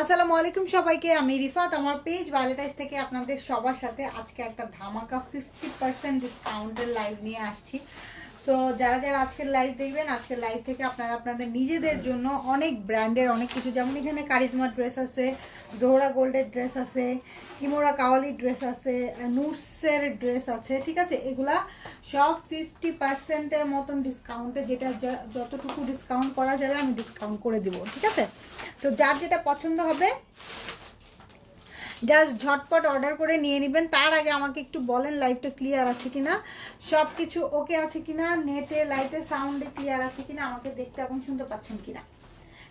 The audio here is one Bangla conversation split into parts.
আসসালামু আলাইকুম সবাইকে, আমি রিফাত। আমার পেজ ভ্যালেন্টাইন্স থেকে আপনাদের সবার সাথে আজকে একটা ধামাকা 50% ডিসকাউন্টের লাইভ নিয়ে আসছি। সো যারা যারা আজকের লাইভ দেখবেন, আজকের লাইভ থেকে আপনারা আপনাদের নিজেদের জন্য অনেক ব্র্যান্ডের অনেক কিছু, যেমন এখানে কারিজমা ড্রেস আছে, জোহরা গোল্ডের ড্রেস আছে, কিমোরা কাওয়ালি ড্রেস আছে, নুটসের ড্রেস আছে, ঠিক আছে। এগুলা সব 50%-এর মতন ডিসকাউন্টে, যেটা যতটুকু ডিসকাউন্ট করা যাবে আমি ডিসকাউন্ট করে দিব, ঠিক আছে। তো যার যেটা পছন্দ হবে জাস্ট ঝটপট অর্ডার করে নিয়ে নেবেন। তার আগে আমাকে একটু বলেন লাইভটা ক্লিয়ার আছে কিনা, সব কিছু ওকে আছে কিনা, নেটে লাইটে সাউন্ডে ক্লিয়ার আছে কিনা, আমাকে দেখতে এবং শুনতে পাচ্ছেন কিনা,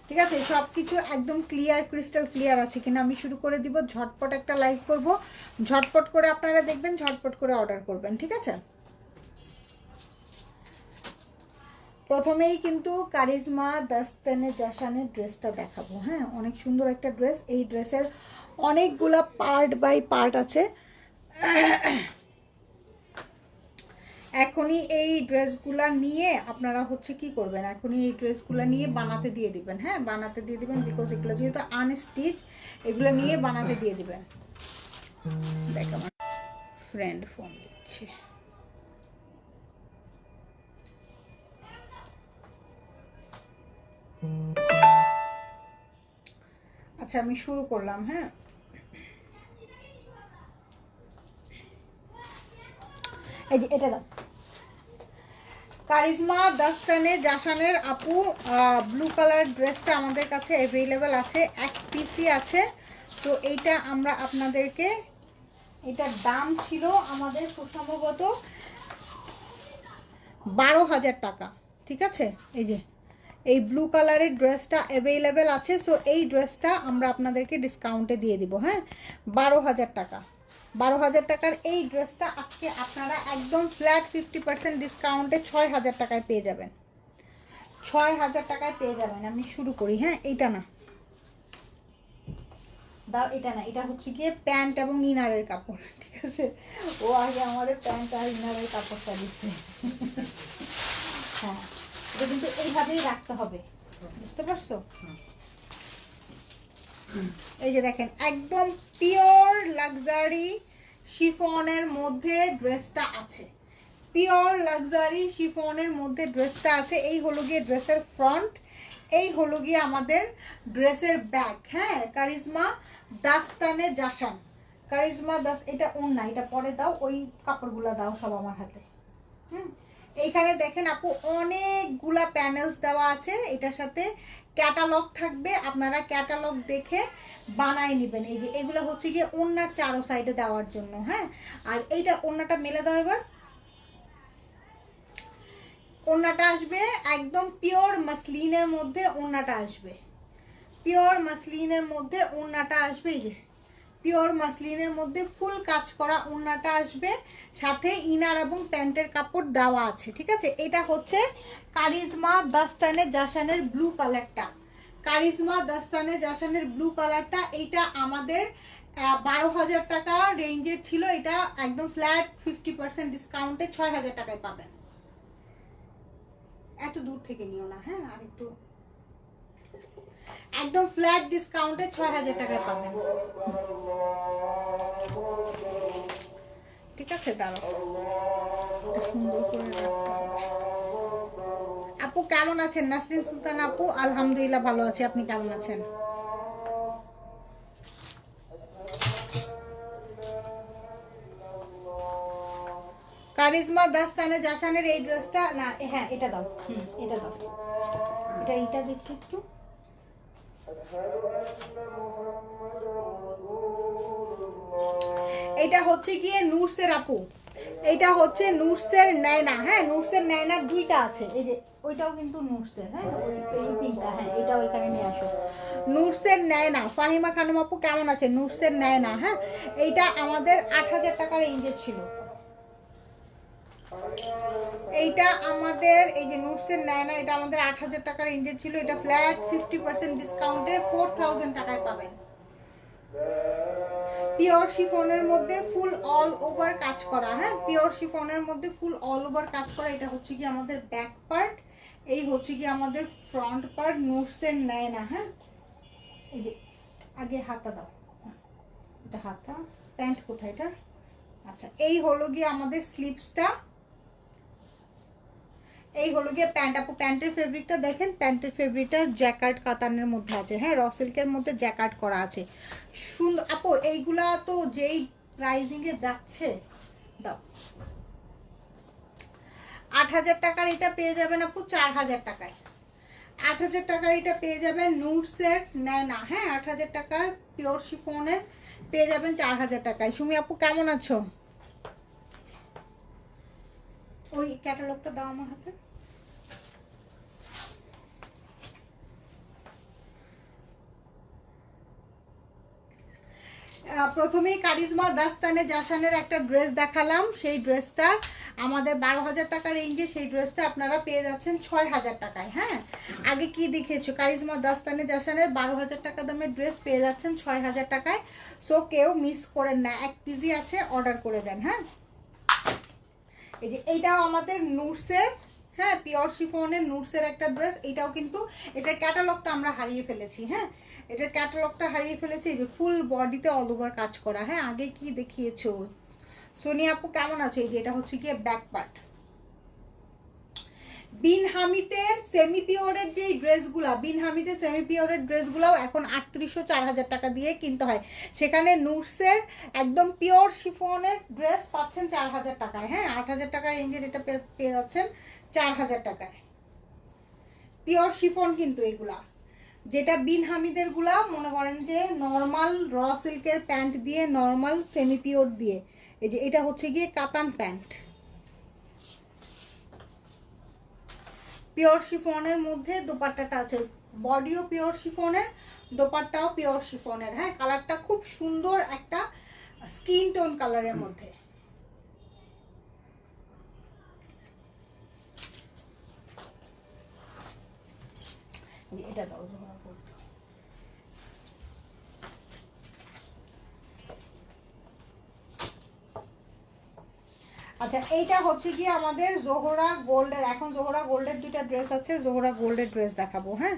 ঠিক আছে। সব কিছু একদম ক্লিয়ার, ক্রিস্টাল ক্লিয়ার আছে কিনা। আমি শুরু করে দিব, ঝটপট একটা লাইভ করব, ঝটপট করে আপনারা দেখবেন, ঝটপট করে অর্ডার করবেন, ঠিক আছে। প্রথমেই কিন্তু কারিজমা দাস্তানে জাসানের ড্রেসটা দেখাবো। হ্যাঁ, অনেক সুন্দর একটা ড্রেস। এই ড্রেসের অনেকগুলা পার্ট বাই পার্ট আছে। এখনই এই ড্রেসগুলা নিয়ে আপনারা হচ্ছে কি করবেন, এখনই এই ড্রেসগুলা নিয়ে বানাতে দিয়ে দিবেন। হ্যাঁ, বানাতে দিয়ে দিবেন, বিকজ এগুলো যেহেতু আনস্টিচ, এগুলো নিয়ে বানাতে দিয়ে দিবেন। দেখ, আমার ফ্রেন্ড ফোন দিচ্ছে। আচ্ছা, আমি শুরু করলাম। হ্যাঁ, এই যে এটা দাও, কারিজমা দাস্তানে জাসানের আপু ব্লু কালার ড্রেসটা আমাদের কাছে অ্যাভেলেবেল আছে, এক পিসি আছে। তো এইটা আমরা আপনাদেরকে, এটার দাম ছিল আমাদের খুব সম্ভবত 12,000 টাকা, ঠিক আছে। এই যে এই ব্লু কালারের ড্রেসটা অ্যাভেলেবেল আছে। সো এই ড্রেসটা আমরা আপনাদেরকে ডিসকাউন্টে দিয়ে দিব। হ্যাঁ, 12,000 টাকা, 12,000 টাকার এই ড্রেসটা আজকে আপনারা একদম ফ্ল্যাট 50% ডিসকাউন্টে 6,000 টাকায় পেয়ে যাবেন। 6,000 টাকায় পেয়ে যাবেন। আমি শুরু করি। হ্যাঁ, এইটা না দাও, এটা না, এটা হচ্ছে গিয়ে প্যান্ট এবং ইনারের কাপড়, ঠিক আছে। ও আগে আমার প্যান্ট আর ইনারের কাপড়টা দিচ্ছে। হ্যাঁ, এটা কিন্তু এইভাবেই রাখতে হবে, বুঝতে পারছো। এই যে দেখেন, একদম পিওর লাক্সারি শিফনের মধ্যে ড্রেসটা আছে, পিওর লাক্সারি শিফনের মধ্যে ড্রেসটা আছে। এই হলো গিয়ে ড্রেসের ফ্রন্ট, এই হলো গিয়ে আমাদের ড্রেসের ব্যাক। হ্যাঁ, কারিজমা দাস্তানে জাসান, কারিজমা দাস। এটা ওন্না, এটা পরে দাও, ওই কাপড়গুলা দাও সব আমার হাতে। এইখানে দেখেন আপু, অনেকগুলা প্যানেলস দেওয়া আছে, এটার সাথে ক্যাটালগ থাকবে, আপনারা ক্যাটালগ দেখে বানায় নেবেন। এই যে এগুলো হচ্ছে গিয়ে ওন্নার চারো সাইডে দেওয়ার জন্য। হ্যাঁ, আর এইটা ওন্নাটা মেলে দাও এবার। ওন্নাটা আসবে একদম পিওর মাসলিনের মধ্যে, ওন্নাটা আসবে পিওর মাসলিনের মধ্যে, ওন্নাটা আসবে। এই যে পিওর মাসলিনের মধ্যে ফুল কাজ করা ওন্নাটা আসবে, সাথে ইনার এবং প্যান্টের কাপড় দেওয়া আছে, ঠিক আছে। এটা হচ্ছে কারিজমা দাস্তানে জাসানের ব্লু কালারটা, কারিজমা দাস্তানে জাসানের ব্লু কালারটা। এইটা আমাদের 12,000 টাকা রেঞ্জের ছিল, এটা একদম ফ্ল্যাট 50% ডিসকাউন্টে 6,000 টাকায় পাবেন। এত দূর থেকে নিও না। হ্যাঁ, আর একটু একদম ফ্ল্যাট ডিসকাউন্টে 6,000 টাকায় পাবেন, ঠিক আছে। দাঁড়াও, এটা সুন্দর করে রাখতে হবে। আপু কেমন আছেন? নাসরিন সুলতান আপু, আলহামদুলিল্লাহ ভালো আছি, আপনি কেমন আছেন? কারিজমা দাস্তানে জাসানের এই ড্রেসটা না, হ্যাঁ এটা দাও, এটা দাও, এটা দেখি একটু। এটা হচ্ছে গিয়ে নুরসের আপু, এটা হচ্ছে নুরসের নায়না। হ্যাঁ, নুরসের নায়নার দুইটা আছে, এই যে ওইটাও কিন্তু নুরসের। হ্যাঁ, এই পিঙ্কটা, হ্যাঁ এটাও এখানে নিয়ে আসো। নুরসের নায়না, ফাহিমা খানম আপু কেমন আছে? নুরসের নায়না। হ্যাঁ, এইটা আমাদের 8,000 টাকার রেঞ্জে ছিল। এইটা আমাদের, এই যে নুটসের নায়না, এটা আমাদের 8,000 টাকার রেঞ্জে ছিল, এটা ফ্ল্যাট 50% ডিসকাউন্টে 4,000 টাকায় পাবেন। পিওর শিফনের মধ্যে ফুল অল ওভার কাজ করা। হ্যাঁ, পিওর শিফনের মধ্যে ফুল অল ওভার কাজ করা। এটা হচ্ছে কি আমাদের ব্যাক পার্ট, এই হচ্ছে কি আমাদের ফ্রন্ট পার্ট, নুটসের নায়না। হ্যাঁ, এই যে আগে হাতা দাও, এটা হাতা, প্যান্ট কোথায় এটা? আচ্ছা, এই হলো গিয়ে আমাদের স্লিভসটা, এই হলো গিয়ে প্যান্ট। আপু প্যান্টের ফেব্রিকটা দেখেন, প্যান্টের ফেব্রিকটা জ্যাকার্ড কাতানের মধ্যে আছে, হ্যাঁ র সিল্কের মধ্যে জ্যাকার্ড করা আছে, সুন্দর। আপু এইগুলা তো যেই প্রাইজিং এ যাচ্ছে, দাও ৮,০০০ টাকার এটা পেয়ে যাবেন আপু ৪,০০০ টাকায়। ৮,০০০ টাকার এটা পেয়ে যাবেন নুডসের নেয় না, হ্যাঁ ৮,০০০ টাকার পিওর শিফনের পেয়ে যাবেন ৪,০০০ টাকায়। সুমি আপু কেমন আছো? ওই ক্যাটালগটা দাও আমার হাতে। প্রথমেই কারিজমা দাস্তানে জাসানের একটা ড্রেস দেখালাম, সেই ড্রেসটা আমাদের ১২,০০০ টাকা রেঞ্জে, সেই ড্রেসটা আপনারা পেয়ে যাচ্ছেন ৬,০০০ টাকায়। হ্যাঁ আগে কি দেখেছো, কারিজমা দাস্তানে জাসানের ১২,০০০ টাকা দামের ড্রেস পেয়ে যাচ্ছেন ৬,০০০ টাকায়। সো কেউ মিস করেন না, এক পিসি আছে, অর্ডার করে দেন। হ্যাঁ এই যে এইটাও আমাদের নুডসের, হ্যাঁ পিওর শিফনের নুডসের একটা ড্রেস, এটাও কিন্তু এটার ক্যাটালগটা আমরা হারিয়ে ফেলেছি। হ্যাঁ এটার ক্যাটালগটা হারিয়ে ফেলেছি, এই যে ফুল বডিতে অল ওভার কাজ করা। হ্যাঁ আগে কি দেখিয়েছো সোনিয়া আপু কেমন আছো? এই যে এটা হচ্ছে গিয়ে ব্যাক পার্ট। বিন হামিদের সেমি পিওরের যে ড্রেসগুলা, বিন হামিদের সেমি পিওরের ড্রেসগুলাও এখন ৩৮০০ ৪,০০০ টাকা দিয়ে কিনতে হয়, সেখানে নুডসের একদম পিওর শিফনের ড্রেস পাচ্ছেন ৪,০০০ টাকায়। হ্যাঁ ৮,০০০ টাকার রেঞ্জের এটা পেয়ে যাচ্ছেন ৪,০০০ টাকায় পিওর শিফন। কিন্তু এগুলা যেটা বিন হামিদের গুলা মনে করেন যে নর্মাল র সিল্কের প্যান্ট দিয়ে, নর্মাল সেমি পিওর দিয়ে, এই যে এটা হচ্ছে গিয়ে কাতান প্যান্ট পিওর শিফনের মধ্যে, দোপাট্টাটা আছে, বডিও পিওর শিফনের, দোপাট্টাও পিওর শিফনের। হ্যাঁ কালারটা খুব সুন্দর একটা স্কিন টোন কালারের মধ্যে। এটা দাও, আচ্ছা এইটা হচ্ছে কি আমাদের জোহরা গোল্ডের, এখন জোহরা গোল্ডের দুইটা ড্রেস আছে, জোহরা গোল্ডের ড্রেস দেখাবো। হ্যাঁ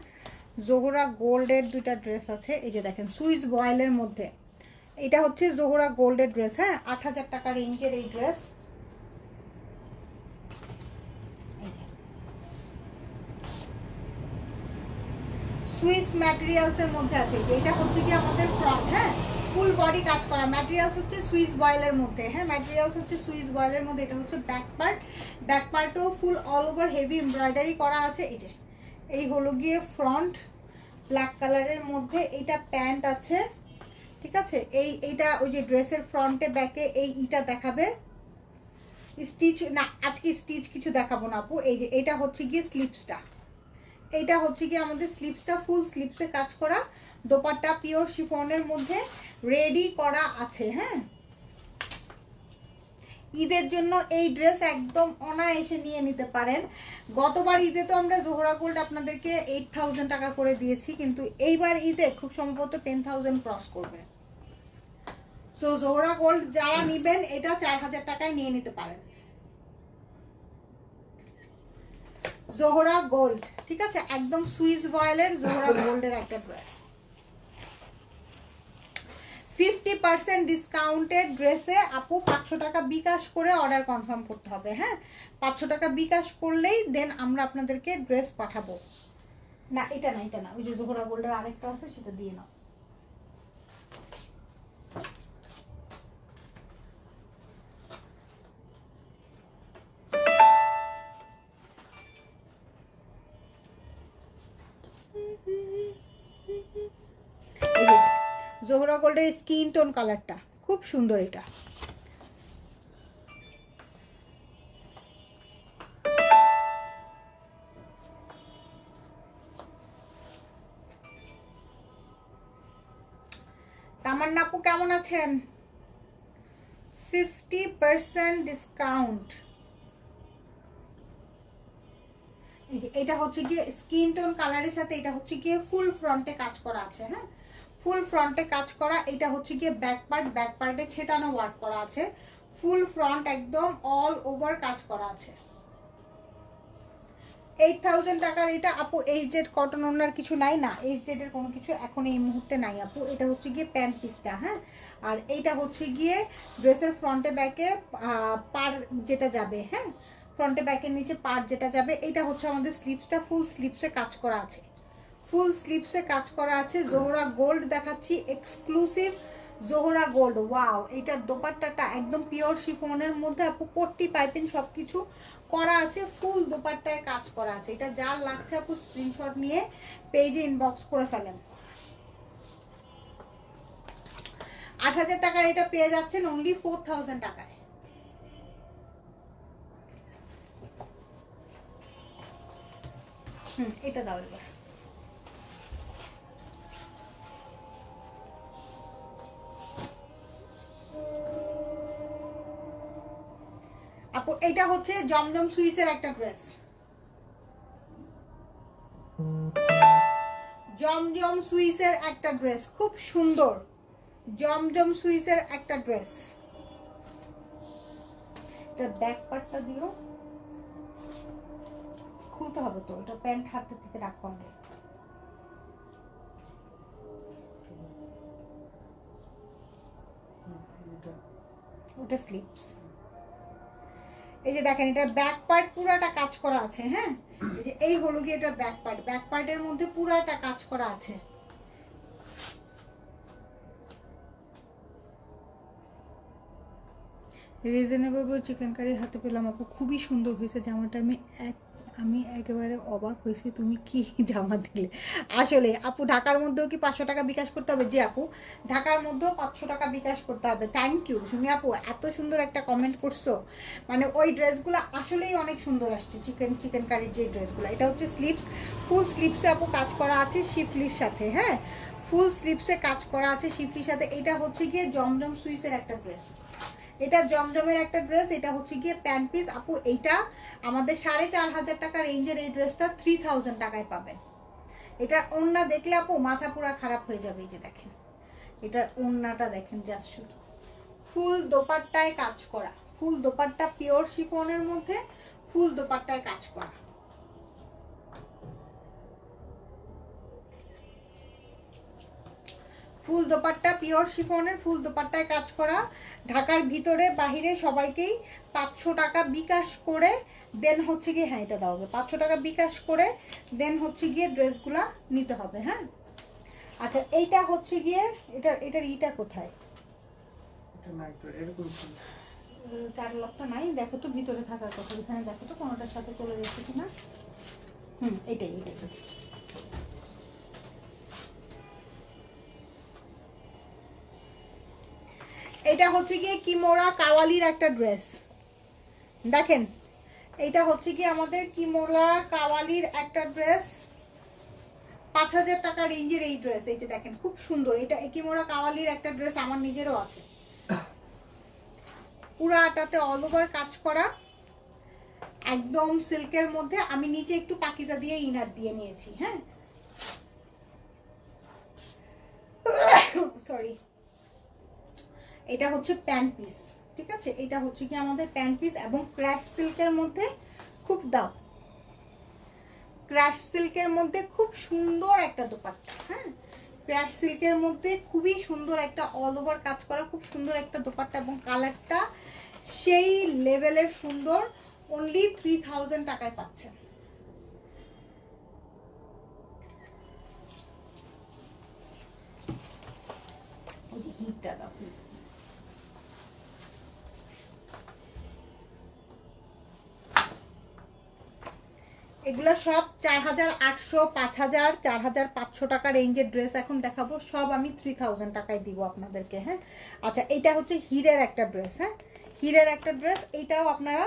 জোহরা গোল্ডের দুইটা ড্রেস আছে, এই যে দেখেন সুইস বয়েলের মধ্যে, এটা হচ্ছে জোহরা গোল্ডের ড্রেস। হ্যাঁ ৮,০০০ টাকা রেঞ্জের এই ড্রেস, সুইস ম্যাটেরিয়ালসের মধ্যে আছে, যে এটা হচ্ছে কি আমাদের ফ্রন্ট, হ্যাঁ ফুল বডি কাজ করা, ম্যাটেরিয়ালস হচ্ছে সুইস বয়েলের মধ্যে। হ্যাঁ ম্যাটেরিয়ালস হচ্ছে সুইস বয়েলের মধ্যে, এটা হচ্ছে ব্যাক পার্ট, ব্যাক পার্টও full all over heavy embroidery করা আছে। এই যে এই হলো গিয়ে ফ্রন্ট ব্ল্যাক কালারের মধ্যে, এইটা প্যান্ট আছে, ঠিক আছে। এইটা ওই যে ড্রেসের ফ্রন্টে ব্যাকে এই ইটা দেখাবে, স্টিচ না আজকে স্টিচ কিছু দেখাবো না আপু। এই যে এটা হচ্ছে গিয়ে স্লিপসটা, এইটা হচ্ছে কি আমাদের স্লিপসটা, ফুল স্লিপসে কাজ করা, দোপাট্টা পিওর শিফনের মধ্যে রেডি করা আছে। হ্যাঁ ঈদের জন্য এই ড্রেস একদম অনায়াসে নিয়ে নিতে পারেন। গতবার ঈদে তো আমরা জোহরা গোল্ড আপনাদেরকে 8,000 টাকা করে দিয়েছি, কিন্তু এইবার ঈদে খুব সম্ভবত 10,000 ক্রস করবে। সো জোহরা গোল্ড যারা নিবেন এটা ৪,০০০ টাকায় নিয়ে নিতে পারেন, জোহরা গোল্ড, ঠিক আছে একদম সুইস বয়েলের জোহরা গোল্ডের একটা ড্রেস। 50% ডিসকাউন্টেড ড্রেসে আপু 500 টাকা বিকাশ করে অর্ডার কনফার্ম করতে হবে। হ্যাঁ 500 টাকা বিকাশ করলেই দেন আমরা আপনাদেরকে ড্রেস পাঠাবো। না এটা না, এটা না, ওই যে জোহরা গোল্ডের আরেকটা আছে সেটা দিয়ে নাও। জোহরা গোল্ডের স্কিন টোন কালারটা খুব সুন্দর, এটা তামান্না আপু কেমন আছেন? 50% ডিসকাউন্ট। এই যে এটা হচ্ছে গিয়ে স্কিন টোন কালারের সাথে, এটা হচ্ছে গিয়ে ফুল ফ্রন্টে কাজ করা আছে। হ্যাঁ ফুল ফ্রন্টে কাজ করা, এটা হচ্ছে গিয়ে ব্যাক পার্ট, ব্যাক পার্টে ছেটানো ওয়ার্ক করা আছে, ফুল ফ্রন্ট একদম অল ওভার কাজ করা আছে। 8000 টাকার এটা আপু এইচজেড কটন ওনার কিছু নাই না, এইচজেড এর কোনো কিছু এখন এই মুহূর্তে নাই আপু। এটা হচ্ছে গিয়ে প্যান্ট পিসটা, হ্যাঁ। আর এইটা হচ্ছে গিয়ে ড্রেসের ফ্রন্টে ব্যাকে পার যেটা যাবে, হ্যাঁ, ফ্রন্টে ব্যাকের নিচে পার যেটা যাবে। এটা হচ্ছে আমাদের স্লিপসটা, ফুল স্লিপসে কাজ করা আছে, ফুল স্লিপসে কাজ করা আছে। জোহরা গোল্ড দেখাচ্ছি, এক্সক্লুসিভ জোহরা গোল্ড। ওয়াও, এটার দোপাট্টাটা একদম পিওর শিফনের মধ্যে আপু, পট্টি পাইপিং সবকিছু করা আছে, ফুল দোপাট্টায় কাজ করা আছে। এটা যার লাগছে আপু স্ক্রিনশট নিয়ে পেজে ইনবক্স করে ফেলেন। 8000 টাকার এটা পেয়ে যাচ্ছেন অনলি 4000 টাকায়। এটা দাও এবার। আপু এটা হচ্ছে জমজম সুইসের একটা ড্রেস, জমজম সুইসের একটা ড্রেস, খুব সুন্দর জমজম সুইসের একটা ড্রেস। এটার ব্যাক পার্টটা দিও, খুলতে হবে তো, এটা প্যান্ট হাতে থেকে রাখো আগে। ওটা স্লিপস। এই যে দেখেন এটার ব্যাক পার্ট পুরাটা কাজ করা আছে, হ্যাঁ। এই যে এই হলো কি এটার ব্যাক পার্ট, ব্যাক পার্টের মধ্যে পুরাটা কাজ করা আছে। রিজনেবল চিকেন কারি হাতে পেলাম আপু, খুবই সুন্দর হয়েছে জামাটা। আমি একেবারে অবাক হয়েছি, তুমি কি জামা দিলে। আসলে আপু ঢাকার মধ্যেও কি 500 টাকা বিকাশ করতে হবে? জি আপু, ঢাকার মধ্যেও 500 টাকা বিকাশ করতে হবে। থ্যাংক ইউ সুমি আপু, এত সুন্দর একটা কমেন্ট করছো। মানে ওই ড্রেসগুলো আসলেই অনেক সুন্দর আসছে, চিকেন কারির যে ড্রেসগুলো। এটা হচ্ছে স্লিপস, ফুল স্লিপসে আপু কাজ করা আছে শিফলির সাথে, হ্যাঁ, ফুল স্লিপসে কাজ করা আছে শিফলির সাথে। এটা হচ্ছে গিয়ে জমজম সুইসের একটা ড্রেস, এটা জমজমের একটা ড্রেস। এটা হচ্ছে গিয়ে প্যান্ট পিস আপু। এইটা আমাদের 4500 টাকা রেঞ্জের এই ড্রেসটা 3000 টাকায় পাবেন। এটার ওড়না দেখলে আপু মাথা পুরা খারাপ হয়ে যাবে। এই যে দেখেন এটার ওড়নাটা দেখেন, জাস্ট শুধু ফুল দোপাট্টায় কাজ করা, ফুল দোপাট্টা পিওর শিফনের মধ্যে ফুল দোপাট্টায় কাজ করা। ফুল দোপাট্টা পিওর শিফনের, ফুল দোপাট্টায় কাজ করা। ঢাকার ভিতরে বাহিরে সবাইকেই 500 টাকা বিকাশ করে দেন হচ্ছে গিয়ে, হ্যাঁ এটা দাও, 500 টাকা বিকাশ করে দেন হচ্ছে গিয়ে ড্রেসগুলা নিতে হবে, হ্যাঁ। আচ্ছা এইটা হচ্ছে গিয়ে এটার ইটা কোথায়? ক্যাটালগটা নাই, দেখো তো ভিতরে থাকার কথা, এখানে দেখো তো কোনোটার সাথে চলে যাচ্ছে কিনা। এটাই। এটা হচ্ছে গিয়ে কিমোরা কাওয়ালির একটা ড্রেস, দেখেন এটা হচ্ছে কি আমাদের কিমোরা কাওয়ালির একটা ড্রেস, 5000 টাকা রেঞ্জের এই ড্রেস। এই যে দেখেন খুব সুন্দর, এটা কিমোরা কাওয়ালির একটা ড্রেস, আমার নিজেরও আছে। পুরাটাতে অল ওভার কাজ করা, একদম সিল্কের মধ্যে। আমি নিচে একটু পাকিজা দিয়ে ইনার দিয়ে নিয়েছি, হ্যাঁ, সরি। এটা হচ্ছে প্যান্ট পিস, ঠিক আছে। এটা হচ্ছে কি আমাদের প্যান্ট পিস এবং ক্র্যাশ সিল্কের মধ্যে, খুব দাও, ক্র্যাশ সিল্কের মধ্যে খুব সুন্দর একটা দোপাট্টা, হ্যাঁ, ক্র্যাশ সিল্কের মধ্যে খুবই সুন্দর একটা অল ওভার কাজ করা, খুব সুন্দর একটা দোপাট্টা এবং কালারটা সেই লেভেলের সুন্দর। অনলি 3000 টাকায় পাচ্ছেন। ওই যে হিটটা দাও। এগুলো সব 4800, 5000, 4500 টাকা রেঞ্জের ড্রেস এখন দেখাবো, সব আমি 3000 টাকায় দিব আপনাদেরকে, হ্যাঁ। আচ্ছা এটা হচ্ছে হিরের একটা ড্রেস, হ্যাঁ, হিরের একটা ড্রেস। এইটাও আপনারা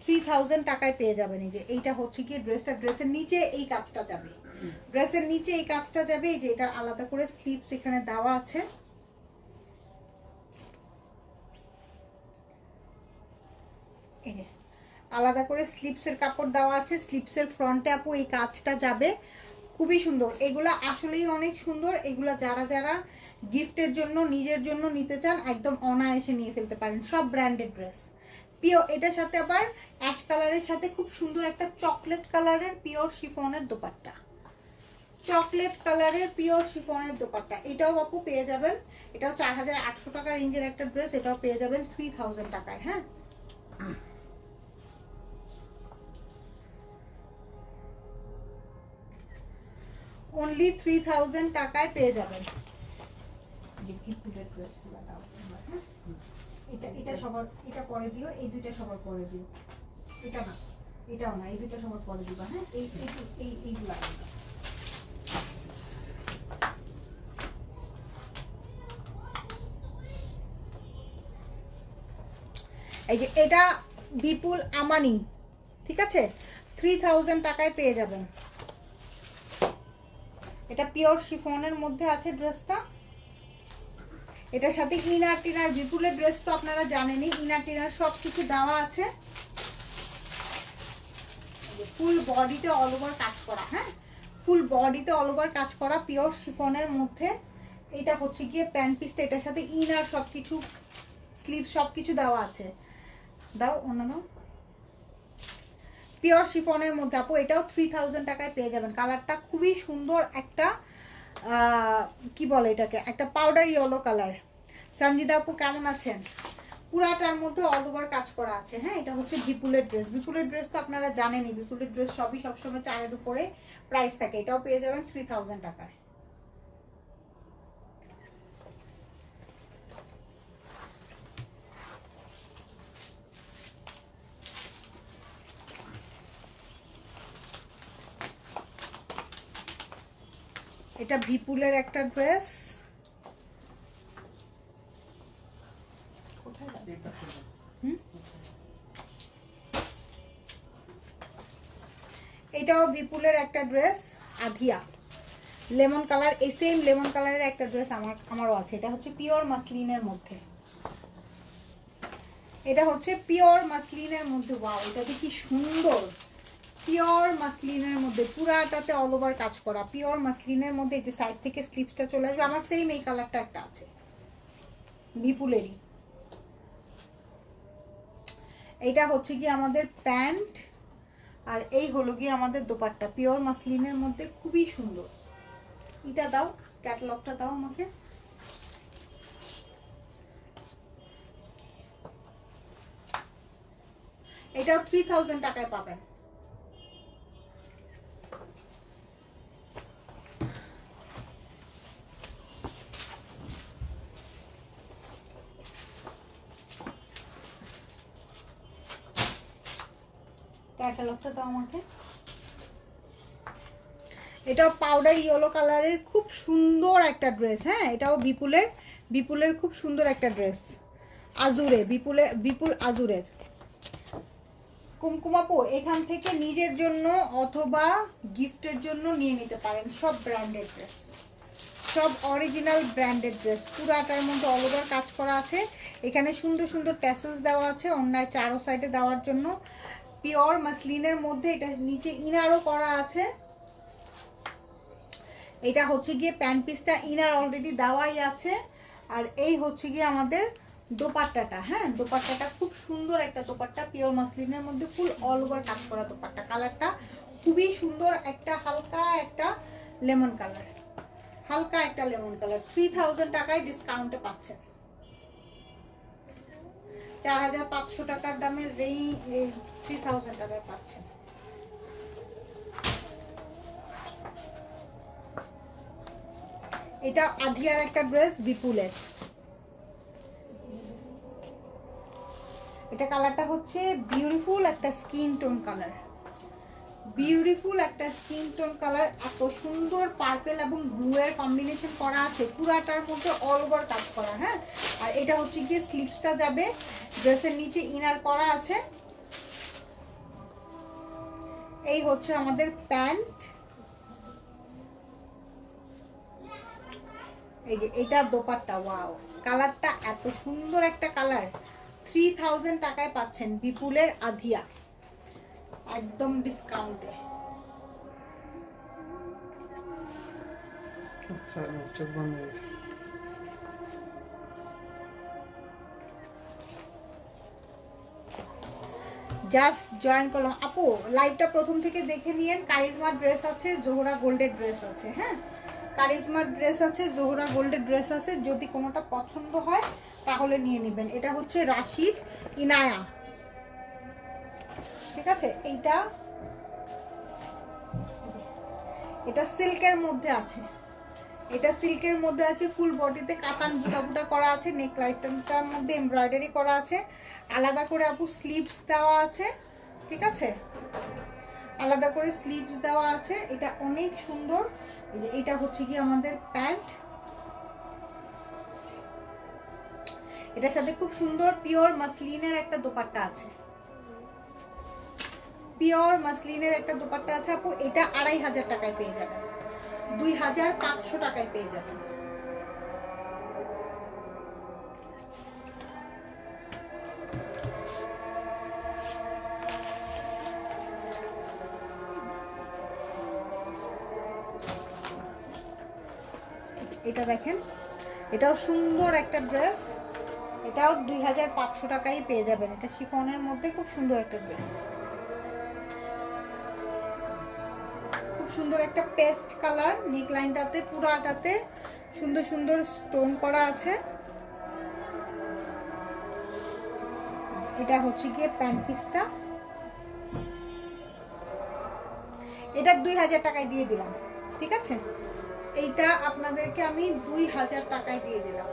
3000 টাকায় পেয়ে যাবেন। এই যে এইটা হচ্ছে কি ড্রেসটা, ড্রেসের নিচে এই কাজটা যাবে, ড্রেসের নিচে এই কাজটা যাবে। এই যে এটা আলাদা করে স্লিপস এখানে দেওয়া আছে, এই যে আলাদা করে স্লিপসের কাপড় দেওয়া আছে, স্লিপসের ফ্রন্টে আপু এই কাজটা যাবে, খুবই সুন্দর। এগুলা আসলেই অনেক সুন্দর। এগুলা যারা যারা গিফটের জন্য নিজের জন্য নিতে চান একদম অনায়াসে নিয়ে ফেলতে পারেন। সব ব্র্যান্ডেড ড্রেস, পিওর, এটার সাথে আবার অ্যাশ কালারের সাথে খুব সুন্দর একটা চকলেট কালারের পিওর শিফনের দোপাট্টা, চকলেট কালারের পিওর শিফনের দোপাট্টা। এটাও আপু পেয়ে যাবেন, এটাও 4800 টাকা রেঞ্জের একটা ড্রেস, এটাও পেয়ে যাবেন 3000 টাকায়। হ্যাঁ, অনলি 3000 টাকায় পেয়ে যাবেন। এটা এটা সবার, এটা পরে দিও, এই দুইটা সবার পরে দিও, এটা না, এটাও না, এই দুইটা সবার পরে দিবা। হ্যাঁ, এইগুলো এই যে এটা বিপুল আমানি, ঠিক আছে, 3000 টাকায় পেয়ে যাবেন। এটা পিওর শিফনের মধ্যে আছে ড্রেসটা। এটার সাথে ইনার টিনার, বিপুলের ড্রেস তো আপনারা জানেনই, ইনার টিনার সব কিছু দেওয়া আছে। ফুল বডিতে অল ওভার কাজ করা। হ্যাঁ, ফুল বডিতে অল ওভার কাজ করা পিওর শিফনের মধ্যে। এটা হচ্ছে গিয়ে প্যান্ট পিসটা, এটার সাথে ইনার সব কিছু, স্লিভ সব কিছু দেওয়া আছে। দাও অন্যান্য পিওর শিফনের মধ্যে আপু, এটাও 3000 টাকায় পেয়ে যাবেন। কালারটা খুবই সুন্দর একটা, কি বলে এটাকে, একটা পাউডার ইয়েলো কালার। সঞ্জিদা আপু কেমন আছেন? পুরাটার মধ্যে অল ওভার কাজ করা আছে। হ্যাঁ, এটা হচ্ছে বিপুলের ড্রেস। বিপুলের ড্রেস তো আপনারা জানেনই, বিপুলের ড্রেস সবই সবসময় 4-এর উপরে প্রাইস থাকে। এটাও পেয়ে যাবেন 3000 টাকায়। এটা বিপুলের একটা ড্রেস, এটাও বিপুলের একটা ড্রেস, আধিয়া লেমন কালার, এই সেম লেমন কালারের একটা ড্রেস আমারও আছে। এটা হচ্ছে পিওর মাসলিনের মধ্যে, এটা হচ্ছে পিওর মাসলিনের মধ্যে। ওয়াও, এটাতে কি সুন্দর, পিওর মাসলিনের মধ্যে পুরাটাতে অল ওভার কাজ করা, পিওর মাসলিনের মধ্যে। এই যে সাইড থেকে স্লিপসটা চলে আসবে, আমার সেম এই কালারটা একটা আছে বিপুলেরই। এইটা হচ্ছে কি আমাদের প্যান্ট, আর এই হলো গিয়ে আমাদের দোপাট্টা, পিওর মাসলিনের মধ্যে, খুবই সুন্দর। এটা দাও, ক্যাটালগটা দাও আমাকে। এটাও 3000 টাকায় পাবেন। ক্যাটালগটা দাও আমাকে। এটাও পাউডার ইয়েলো কালারের খুব সুন্দর একটা ড্রেস। হ্যাঁ, এটাও বিপুলের খুব সুন্দর একটা ড্রেস, আজুরে, বিপুল আজুরের। কুমকুমাপু এখান থেকে নিজের জন্য অথবা গিফটের জন্য নিয়ে নিতে পারেন। সব ব্র্যান্ডেড ড্রেস, সব অরিজিনাল ব্র্যান্ডেড ড্রেস, পুরাটার মধ্যে অল ওভার কাজ করা আছে। এখানে সুন্দর সুন্দর ট্যাসেলস দেওয়া আছে অন্যায় চারো সাইডে দেওয়ার জন্য, পিওর মাসলিনের মধ্যে। এটা নিচে ইনারও করা আছে। এটা হচ্ছে গিয়ে প্যান্ট পিসটা, ইনার অলরেডি দেওয়াই আছে। আর এই হচ্ছে গিয়ে আমাদের দোপাট্টাটা। হ্যাঁ, দোপাট্টাটা খুব সুন্দর একটা দোপাট্টা, পিওর মাসলিনের মধ্যে ফুল অল ওভার কাজ করা দোপাট্টা। কালারটা খুবই সুন্দর, একটা হালকা একটা লেমন কালার, হালকা একটা লেমন কালার। 3000 টাকায় ডিসকাউন্টে পাচ্ছেন। 4500 টাকার দামের এই 3000 টাকায় পাচ্ছেন। এটা আধিয়ার একটা ড্রেস, বিপুলের। এটা কালারটা হচ্ছে বিউটিফুল একটা স্কিন টোন কালার, বিউটিফুল একটা স্কিন টোন কালার। এত সুন্দর পার্পল এবং ব্লু এর কম্বিনেশন করা আছে, পুরাটার মধ্যে অল ওভার কাজ করা। হ্যাঁ, আর এটা হচ্ছে গিয়ে স্লিভসটা যাবে, ড্রেসের নিচে ইনার করা আছে। এই হচ্ছে আমাদের প্যান্ট। এই যে এটা দোপাট্টা। ওয়াও, কালারটা এত সুন্দর একটা কালার। 3000 টাকায় পাচ্ছেন বিপুলের আধিয়া, একদম ডিসকাউন্টে। জাস্ট জয়েন করলাম। আপু লাইভটা প্রথম থেকে দেখে নিয়েন। কারিজমার ড্রেস আছে, জোহরা গোল্ডের ড্রেস আছে। হ্যাঁ, কারিজমার ড্রেস আছে, জোহরা গোল্ডের ড্রেস আছে। যদি কোনোটা পছন্দ হয় তাহলে নিয়ে নেবেন। এটা হচ্ছে রাশিদ ইনায়া, ঠিক আছে। এটা সিল্কের মধ্যে আছে, এটা সিল্কের মধ্যে আছে, ফুল বডিতে কাতান বুটা বুটা করা আছে, নেক লাইটটার মধ্যে এমব্রয়ডারি করা আছে, আলাদা করে আপু স্লিভস দেওয়া আছে, ঠিক আছে, আলাদা করে স্লিভস দেওয়া আছে। এটা অনেক সুন্দর। এই যে এটা হচ্ছে কি আমাদের প্যান্ট, এটার সাথে খুব সুন্দর পিওর মাসলিনের একটা দোপাট্টা আছে, পিওর মাসলিনের একটা দোপাট্টা আছে আপু। এটা 2500 টাকায় পেয়ে যাবেন, 2500 টাকায় পেয়ে যাবেন। এটা দেখেন, এটাও সুন্দর একটা ড্রেস, এটাও 2500 টাকায় পেয়ে যাবেন। এটা শিফনের মধ্যে খুব সুন্দর একটা ড্রেস, খুব সুন্দর একটা পেস্ট কালার। নেক লাইনটাতে পুরাটাতে সুন্দর সুন্দর স্টোন করা আছে। এটা হচ্ছে গিয়ে প্যান্ট পিসটা, এটা 2000 টাকায় দিয়ে দিলাম, ঠিক আছে। এইটা আপনাদেরকে আমি 2000 টাকায় দিয়ে দিলাম।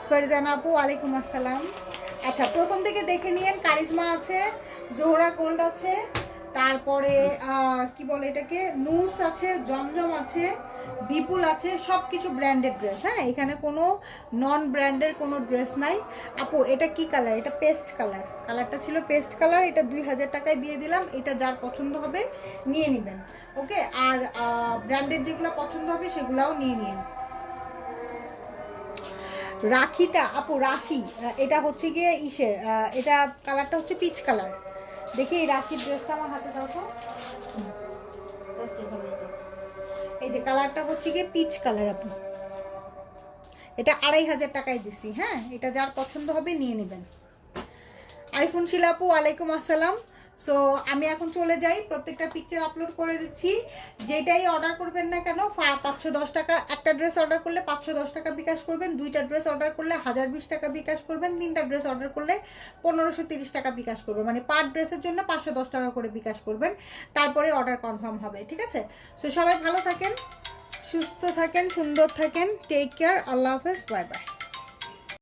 ফারজানা আপু ওয়ালাইকুম আসসালাম। আচ্ছা প্রথম থেকে দেখে নিয়েন। কারিজমা আছে, জোহরা গোল্ড আছে, তারপরে কি বলে এটাকে, নুরস আছে, জমজম আছে, বিপুল আছে, সব কিছু ব্র্যান্ডেড ড্রেস। হ্যাঁ, এখানে কোনো নন ব্র্যান্ডের কোনো ড্রেস নাই। আপু এটা কি কালার? এটা পেস্ট কালার, কালারটা ছিল পেস্ট কালার। এটা 2000 টাকায় দিয়ে দিলাম। এটা যার পছন্দ হবে নিয়ে নেবেন, ওকে। আর ব্র্যান্ডেড যেগুলো পছন্দ হবে সেগুলাও নিয়ে নিন। রাখিটা আপু, রাশি, এটা হচ্ছে গিয়ে ইসের, এটা কালারটা হচ্ছে পিচ কালার। দেখি এই রাখির ড্রেসটা আমার হাতে দাও তো। এই যে কালারটা হচ্ছে গিয়ে পিচ কালার আপু, এটা 2500 টাকায় দিছি। হ্যাঁ, এটা যার পছন্দ হবে নিয়ে নেবেন। আরিফুন শিলা আপু ওয়ালাইকুম আসসালাম। সো আমি এখন চলে যাই, প্রত্যেকটা পিকচার আপলোড করে দিচ্ছি। যেটাই অর্ডার করবেন না কেন 510 টাকা। একটা ড্রেস অর্ডার করলে 510 টাকা বিকাশ করবেন, দুইটা ড্রেস অর্ডার করলে 1020 টাকা বিকাশ করবেন, তিনটা ড্রেস অর্ডার করলে 1530 টাকা বিকাশ করবেন। মানে পার ড্রেসের জন্য 510 টাকা করে বিকাশ করবেন, তারপরে অর্ডার কনফার্ম হবে, ঠিক আছে। সো সবাই ভালো থাকেন, সুস্থ থাকেন, সুন্দর থাকেন, টেক কেয়ার, আল্লাহ হাফেজ, বাই বাই।